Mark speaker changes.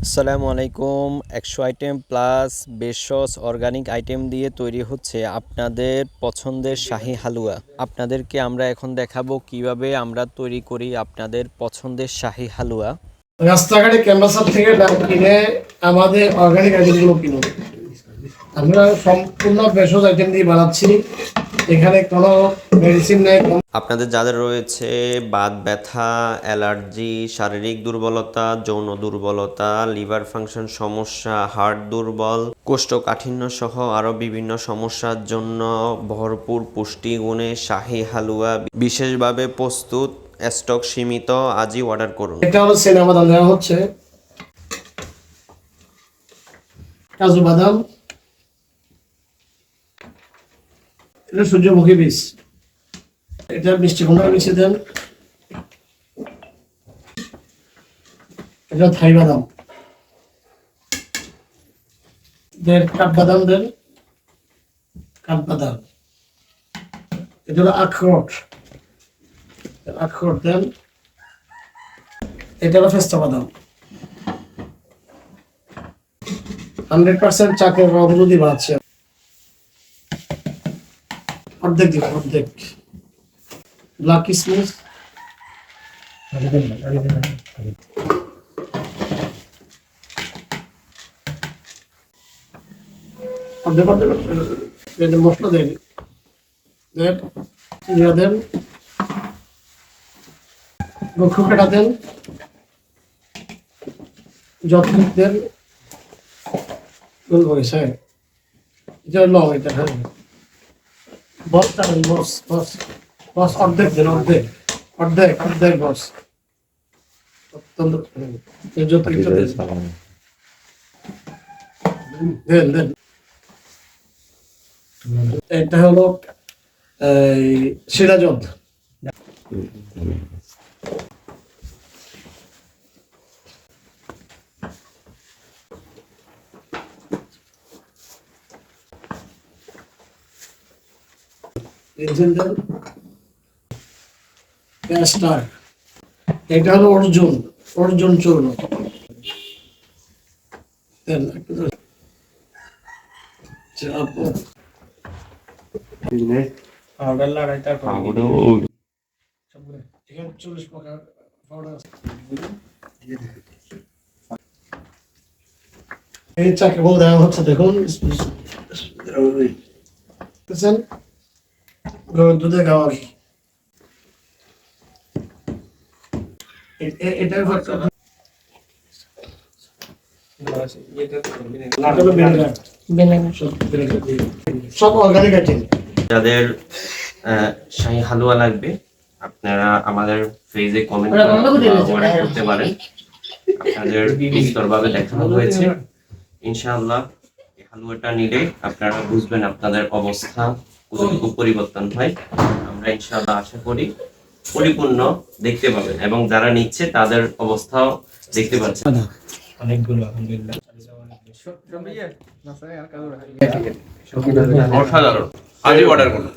Speaker 1: আসসালামু আলাইকুম। ১০০ item plus বেশস organic item দিয়ে তৈরি হচ্ছে আপনাদের পছন্দের শাহী হালুয়া। আপনাদেরকে আমরা এখন দেখাবো কিভাবে আমরা তৈরি করি আপনাদের পছন্দের শাহী হালুয়া।
Speaker 2: রাস্তাঘাটে ক্যাম্পাসার থেকে না কিনে আমাদের অর্গানিক আইটেমগুলো কিনুন। আমরা সম্পূর্ণ ভেষজ আইটেম দিয়ে বানাচ্ছি, এখানে কোনো মেডিসিন নেই।
Speaker 1: আপনাদের যাদের রয়েছে বাত ব্যথা, অ্যালার্জি, শারীরিক দুর্বলতা, যৌন দুর্বলতা, লিভার ফাংশন সমস্যা, হার্ট দুর্বল, কোষ্ঠকাঠিন্য সহ আরও বিভিন্ন সমস্যার জন্য ভরপুর পুষ্টিগুণে শাহী হালুয়া বিশেষভাবে প্রস্তুত। স্টক সীমিত, আজই অর্ডার করুন।
Speaker 2: এটা হলো বাদাম দেওয়া হচ্ছে, কাজু বাদাম, এটা সূর্যমুখী বীজ, এটা মিষ্টি কুমড়া মিশিয়ে দেন, এটা থাই বাদাম দেন, কাঠবাদাম দেন, কাঠবাদাম, এটা হলো আখরোট, আখরোট দেন, এটা হলো পেস্তা বাদাম। 100% চাকের রং যদি বাড়ছে অর্ধেক দিন, অর্ধেক ব্ল্যাক কিসমিস, অর্ধেক অর্ধেক মশলা দেন, জিরা দেন, রক্ষু কাটা দেন, যত্ন দেন, গোলমরিচ, হ্যাঁ এটা লং, এটা হ্যাঁ বস টানেন, বস বস বস, অর্ধেক দেন, অর্ধেক অর্ধেক অর্ধেক বস, অত্যন্ত যত কিছু দেন দেন। এটা হলো সিরাজদ, এটা হলো অর্জুন, অর্জুন চূর্ণ দেন, এই চাকে বল দেওয়া হচ্ছে, দেখুন গরুর দুধে খাওয়া, এটাই সব অর্গানিক আইটেম।
Speaker 1: যাদের শাহী হালুয়া লাগবে আপনারা আমাদের পেজে কমেন্ট করতে পারেন। আপনাদের বিস্তরভাবে দেখানো হয়েছে। ইনশাআল্লাহ এই হালুয়াটা নিলে আপনারা বুঝবেন আপনাদের অবস্থা কতটুকু পরিবর্তন হয়। আমরা ইনশাআল্লাহ আশা করি পরিপূর্ণ দেখতে পাবেন এবং যারা নিচ্ছে তাদের অবস্থাও দেখতে পাচ্ছেন। অনেকগুলো আলহামদুলিল্লাহ অসাধারণ। আজই অর্ডার করুন।